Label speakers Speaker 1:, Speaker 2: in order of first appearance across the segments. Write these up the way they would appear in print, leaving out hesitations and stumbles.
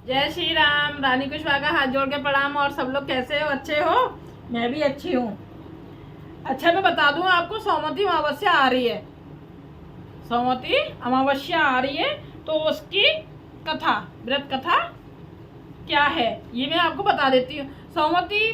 Speaker 1: जय श्री राम। रानी कुशवाहा का हाथ जोड़ के प्रणाम। और सब लोग कैसे हो? अच्छे हो? मैं भी अच्छी हूँ। अच्छा, मैं बता दूं आपको, सोमवती अमावस्या आ रही है। सोमवती अमावस्या आ रही है तो उसकी कथा, व्रत कथा क्या है ये मैं आपको बता देती हूँ। सोमवती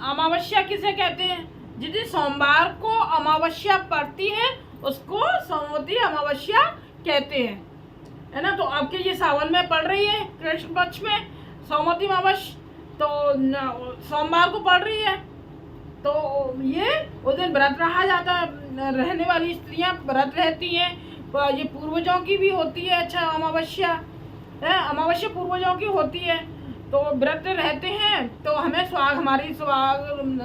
Speaker 1: अमावस्या किसे कहते हैं? जिस दिन सोमवार को अमावस्या पड़ती है उसको सोमवती अमावस्या कहते हैं, है ना। तो आपके ये सावन में पड़ रही है, कृष्ण पक्ष में सोमवती अमावस्या तो सोमवार को पड़ रही है। तो ये उस दिन व्रत रहा जाता है, रहने वाली स्त्रियां व्रत रहती हैं। ये पूर्वजों की भी होती है। अच्छा, अमावस्या है, अमावस्या पूर्वजों की होती है तो व्रत रहते हैं तो हमें हमारी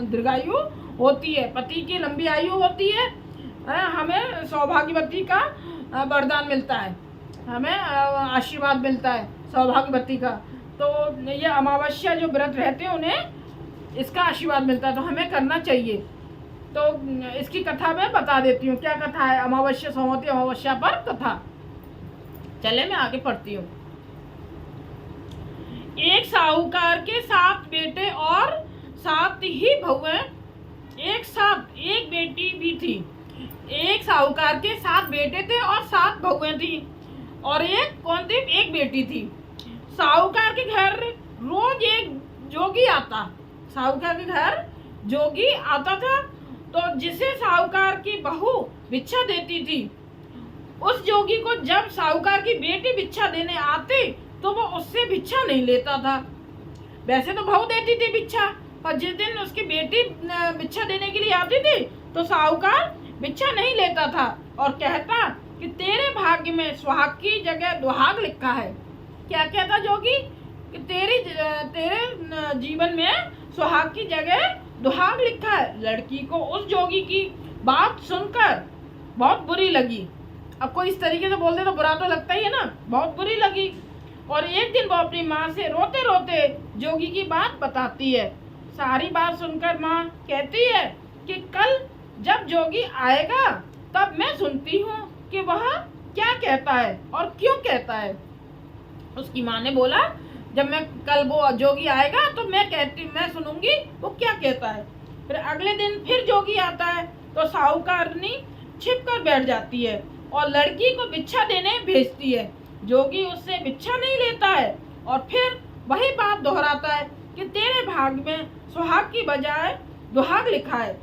Speaker 1: दीर्घायु होती है, पति की लंबी आयु होती है, हमें सौभाग्यवती का वरदान मिलता है, हमें आशीर्वाद मिलता है सौभाग्यवती का। तो ये अमावस्या जो व्रत रहते हैं उन्हें इसका आशीर्वाद मिलता है, तो हमें करना चाहिए। तो इसकी कथा मैं बता देती हूँ। क्या कथा है? अमावस्या, सोमवती अमावस्या पर कथा। चले मैं आगे पढ़ती हूँ। एक साहूकार के 7 बेटे और 7 ही बहुएं, एक साथ एक बेटी भी थी। एक साहूकार के 7 बेटे थे और 7 बहुएं थी और एक कौन थी? एक बेटी थी। साहूकार के घर रोज एक जोगी आता। साहूकार के घर जोगी आता था तो जिसे साहूकार की बहू भिक्षा देती थी, उस जोगी को जब साहूकार की बेटी भिक्षा देने आती तो वो उससे भिक्षा नहीं लेता था। वैसे तो बहू देती थी भिक्षा, पर जिस दिन उसकी बेटी भिक्षा देने के लिए आती थी तो साहूकार भिक्षा नहीं लेता था और कहता कि तेरे भाग्य में सुहाग की जगह दुहाग लिखा है। क्या कहता जोगी? कि तेरे जीवन में सुहाग की जगह दुहाग लिखा है। लड़की को उस जोगी की बात सुनकर बहुत बुरी लगी। अब कोई इस तरीके से बोल दे तो बुरा तो लगता ही है ना, बहुत बुरी लगी। और एक दिन वो अपनी माँ से रोते रोते जोगी की बात बताती है। सारी बात सुनकर माँ कहती है कि कल जब जोगी आएगा तब मैं सुनती हूँ कि वह क्या कहता है और क्यों कहता है। उसकी माँ ने बोला, जब मैं कल वो जोगी आएगा तो मैं सुनूंगी वो क्या कहता है। फिर अगले दिन फिर जोगी आता है तो साहूकारनी छिप कर बैठ जाती है और लड़की को भिक्षा देने भेजती है। जोगी उससे भिक्षा नहीं लेता है और फिर वही बात दोहराता है कि तेरे भाग्य में सुहाग की बजाय दुहाग लिखा है।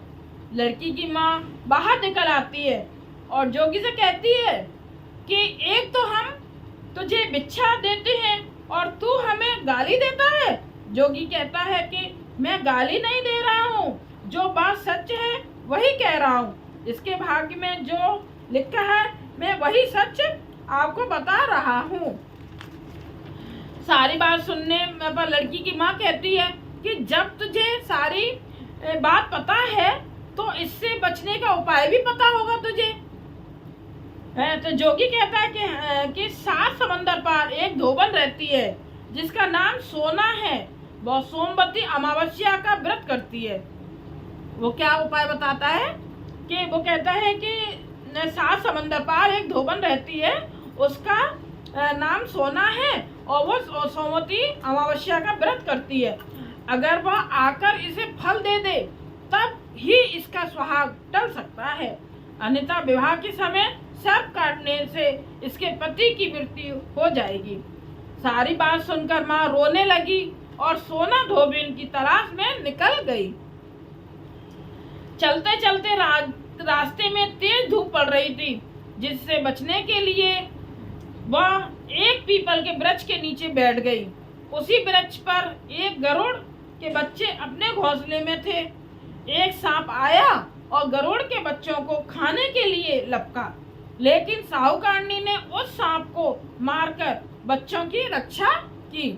Speaker 1: लड़की की माँ बाहर निकल आती है और जोगी से कहती है कि एक तो हम तुझे भिक्षा देते हैं और तू हमें गाली देता है। जोगी कहता है कि मैं गाली नहीं दे रहा हूँ, जो बात सच है वही कह रहा हूँ। इसके भाग्य में जो लिखा है मैं वही सच आपको बता रहा हूँ। सारी बात सुनने पर लड़की की माँ कहती है कि जब तुझे सारी बात पता है तो इससे बचने का उपाय भी पता होगा तुझे। तो जोगी कहता है कि 7 समंदर पार एक धोबन रहती है जिसका नाम सोना है। वह सोमवती अमावस्या का व्रत करती है। वो क्या उपाय बताता है कि वो कहता है कि 7 समंदर पार एक धोबन रहती है, उसका नाम सोना है और वो सोमवती अमावस्या का व्रत करती है। अगर वह आकर इसे फल दे दे तब ही इसका सुहाग टल सकता है, अन्यथा विवाह के समय सर्प काटने से इसके पति की मृत्यु हो जाएगी। सारी बात सुनकर माँ रोने लगी और सोना धोबिन की तलाश में निकल गई। चलते चलते रास्ते में तेज धूप पड़ रही थी, जिससे बचने के लिए वह एक पीपल के वृक्ष के नीचे बैठ गई। उसी वृक्ष पर एक गरुड़ के बच्चे अपने घोंसले में थे। एक सांप आया और गरुड़ के बच्चों को खाने के लिए लपका, लेकिन साहूकारनी ने उस सांप को मारकर बच्चों की रक्षा की।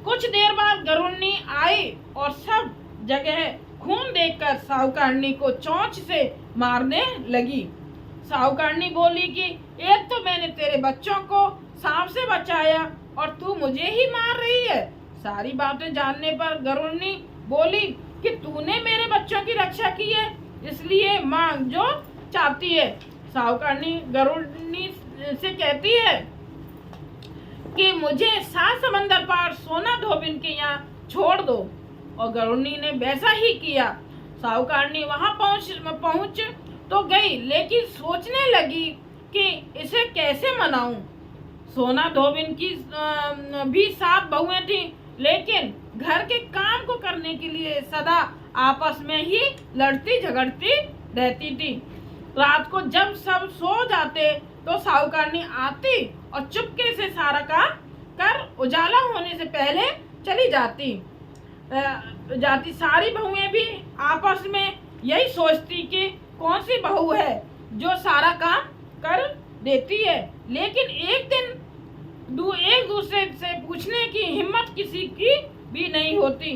Speaker 1: कुछ देर बाद गरुड़नी आई और सब जगह खून देखकर साहूकारनी को चोंच से मारने लगी। साहूकारनी बोली कि एक तो मैंने तेरे बच्चों को सांप से बचाया और तू मुझे ही मार रही है। सारी बातें जानने पर गरुड़नी बोली कि तूने मेरे बच्चों की रक्षा की है, इसलिए मांग जो चाहती है। साहूकारनी गरुड़नी से कहती है कि मुझे 7 समंदर पार सोना धोबिन के यहाँ छोड़ दो। और गरुड़नी ने वैसा ही किया। साहूकारनी वहां पहुंच तो गई, लेकिन सोचने लगी कि इसे कैसे मनाऊं। सोना धोबिन की भी 7 बहुएं थीं, लेकिन घर के काम को करने के लिए सदा आपस में ही लड़ती झगड़ती रहती थी। रात को जब सब सो जाते तो साहूकारनी आती और चुपके से सारा काम कर उजाला होने से पहले चली जाती। सारी बहुएं भी आपस में यही सोचती कि कौन सी बहू है जो सारा काम कर देती है, लेकिन एक दिन एक दूसरे से पूछने की हिम्मत किसी की भी नहीं होती।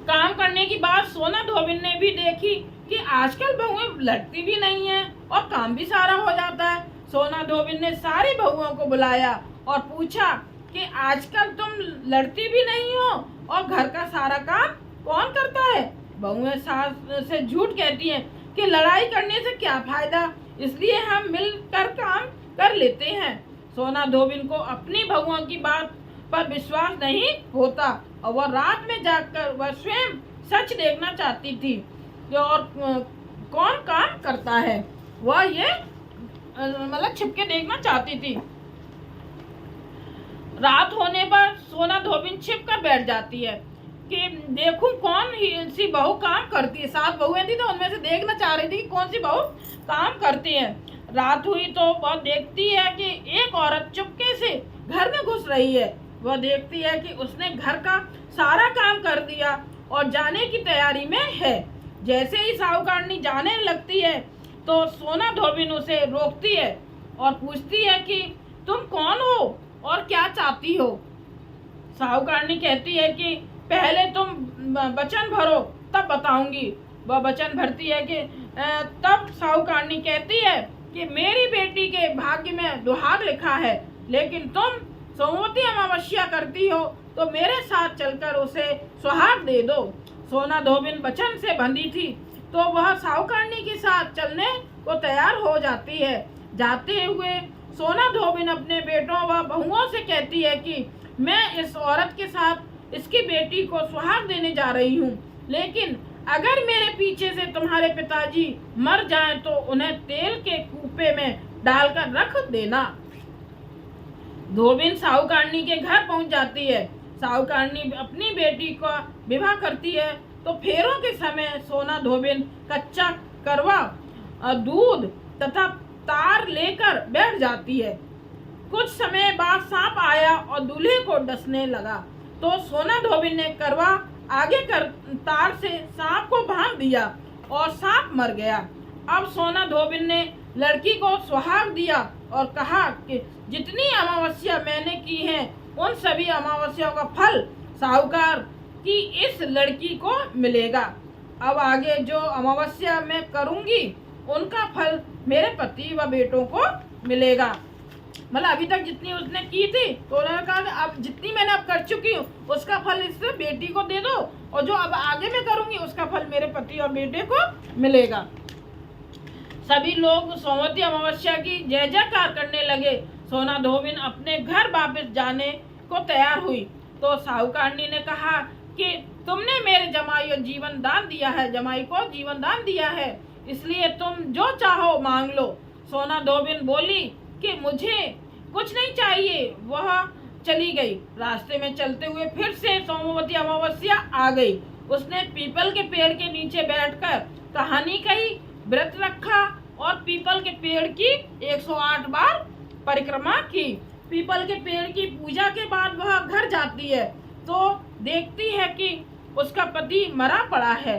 Speaker 1: काम करने की बात सोना धोबिन ने भी देखी कि आजकल बहुएं लड़ती भी नहीं हैं और काम भी सारा हो जाता है। सोना धोबिन ने सारी बहुओं को बुलाया और पूछा कि आजकल तुम लड़ती भी नहीं हो और घर का सारा काम कौन करता है। बहुएं सास से झूठ कहती हैं कि लड़ाई करने से क्या फायदा, इसलिए हम मिलकर काम कर लेते हैं। सोना धोबिन को अपनी बहुओं की बात पर विश्वास नहीं होता और वह रात में जाकर वह स्वयं सच देखना चाहती थी कि और कौन काम करता है। वह ये मतलब छिपके देखना चाहती थी। रात होने पर सोना धोबिन छिप कर बैठ जाती है कि देखूं कौन सी बहू काम करती है। 7 बहुएं थी तो उनमें से देखना चाह रही थी कि कौन सी बहू काम करती है। रात हुई तो वह देखती है कि एक औरत चुपके से घर में घुस रही है। वह देखती है कि उसने घर का सारा काम कर दिया और जाने की तैयारी में है। जैसे ही साहूकारनी जाने लगती है तो सोना धोबिन उसे रोकती है और पूछती है कि तुम कौन हो और क्या चाहती हो। साहूकारनी कहती है कि पहले तुम वचन भरो तब बताऊंगी। वह वचन भरती है कि तब साहूकारनी कहती है कि मेरी बेटी के भाग्य में दुहाग लिखा है, लेकिन तुम सोमवती अमावस्या करती हो तो मेरे साथ चलकर उसे सुहाग दे दो। सोना धोबिन वचन से बंधी थी तो वह साहूकारनी के साथ चलने को तैयार हो जाती है। जाते हुए सोना धोबिन अपने बेटों व बहुओं से कहती है कि मैं इस औरत के साथ इसकी बेटी को सुहाग देने जा रही हूँ, लेकिन अगर मेरे पीछे से तुम्हारे पिताजी मर जाएं तो उन्हें तेल के कूपे में डालकर रख देना। धोबिन साहूकारनी के घर पहुंच जाती है। साहूकारनी अपनी बेटी का विवाह करती है तो फेरों के समय सोना धोबिन कच्चा करवा दूध तथा तार लेकर बैठ जाती है। कुछ समय बाद सांप आया और दूल्हे को डसने लगा तो सोना धोबिन ने करवा आगे कर तार से सांप को बांध दिया और सांप मर गया। अब सोना धोबिन ने लड़की को सुहाग दिया और कहा कि जितनी अमावस्या मैंने की है उन सभी अमावस्याओं का फल साहूकार की इस लड़की को मिलेगा। अब आगे जो अमावस्या मैं करूंगी उनका फल मेरे पति व बेटों को मिलेगा। मतलब अभी तक जितनी उसने की थी तो उन्होंने कहा कि अब जितनी मैंने अब कर चुकी हूँ उसका फल इस बेटी को दे दो और जो अब आगे मैं करूंगी उसका फल मेरे पति और बेटे को मिलेगा। सभी लोग सोमवती अमावस्या की जय जयकार करने लगे। सोना धोबिन अपने घर वापस जाने को तैयार हुई तो साहूकारनी ने कहा कि तुमने मेरे जमाई को जीवन दान दिया है, इसलिए तुम जो चाहो मांग लो। सोना धोबिन बोली कि मुझे कुछ नहीं चाहिए। वह चली गई। रास्ते में चलते हुए फिर से सोमवती अमावस्या आ गई। उसने पीपल के पेड़ के नीचे बैठकर कहानी कही, व्रत रखा और पीपल के पेड़ की 108 बार परिक्रमा की। पीपल के पेड़ की पूजा के बाद वह घर जाती है तो देखती है कि उसका पति मरा पड़ा है।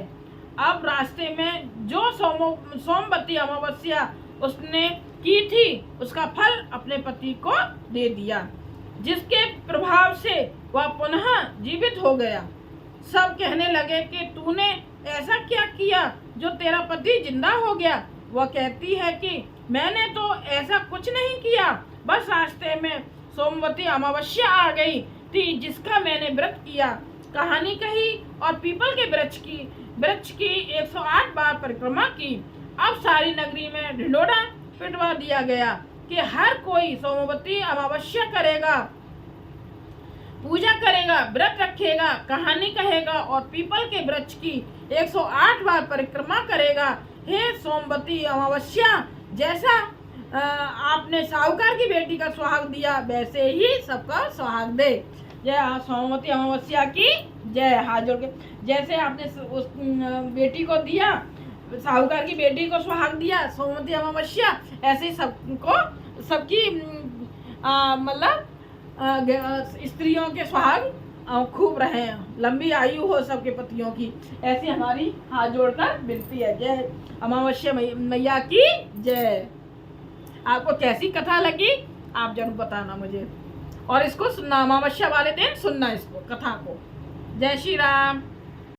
Speaker 1: अब रास्ते में जो सोमवती अमावस्या उसने की थी उसका फल अपने पति को दे दिया, जिसके प्रभाव से वह पुनः जीवित हो गया। सब कहने लगे कि तूने ऐसा क्या किया जो तेरा पति जिंदा हो गया। वह कहती है कि मैंने तो ऐसा कुछ नहीं किया, बस रास्ते में सोमवती अमावस्या आ गई थी जिसका मैंने व्रत किया, कहानी कही और पीपल के वृक्ष की 108 बार परिक्रमा की। अब सारी नगरी में ढिंढोरा पिटवा दिया गया कि हर कोई सोमवती अमावस्या करेगा, पूजा करेगा, व्रत रखेगा, कहानी कहेगा और पीपल के वृक्ष की 108 बार परिक्रमा करेगा। हे सोमवती अमावस्या, जैसा आपने साहूकार की बेटी का सुहाग दिया वैसे ही सबका सुहाग दे। जय सोमवती अमावस्या की जय। हाथ जोड़ के जैसे आपने उस बेटी को दिया, साहूकार की बेटी को सुहाग दिया सोमवती अमावस्या, ऐसे ही सबको सबकी मतलब स्त्रियों के सुहाग खूब रहे, लंबी आयु हो सबके पतियों की, ऐसी हमारी हाथ जोड़कर विनती है। जय अमावस्या मैया की जय। आपको कैसी कथा लगी आप जरूर बताना मुझे, और इसको सुनना, अमावस्या वाले दिन सुनना इसको, कथा को। जय श्री राम।